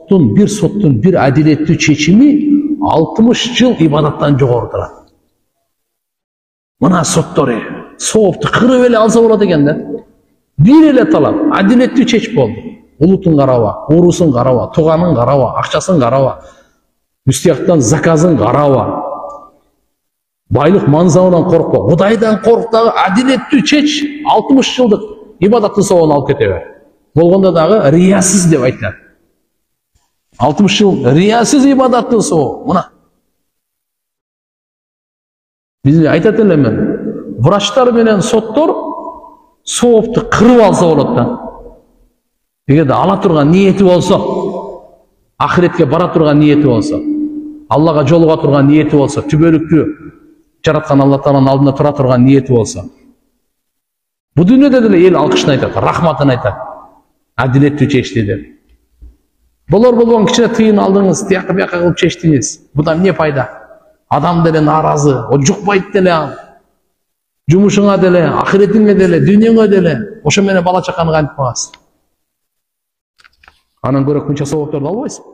соттун bir адилеттүү чечими 60 жыл ибадаттан жогору турат. Мына соттор соопту кырып эле алса болот экен да. Бир эле талап, адилеттүү чечип болду. Улутун караба, уурусун караба, тууганын караба, акчасын караба, үстияктан заказын караба. Байлык мансабынан коркпо, Кудайдан корк дагы адилеттүү чеч, 60 жылдык ибадаттын соогун алып кете бер. Болгондо дагы риясыз деп айтылат. 60 жыл риясыз ибадаттын соогу. Мына. Биз айтат элемен, врачтар менен соттор соопту кырып алса болот да. Эгерде ала турган ниети болсо, ахиретке бара турган ниети болсо, Аллага жолуга турган ниети болсо, түбөлүктүү жараткан Алла Тааланын алдында тура турган ниети болсо. Бу дүйнөдө деле эл алкышын айтат, рахматын айтат. Адилеттүү чечти деп. Болор кичине тыйын алдыңыз, тияка бияка кылып чечтиңиз. Будан эмне пайда? Адам деле нааразы, о жукпайт деле ал. Жумушуңа деле, ахиретиңе деле, дүйнөңө деле, ошо менен бала чаканы кантип багасың? Анан көрө күнчө соопторду албайсың.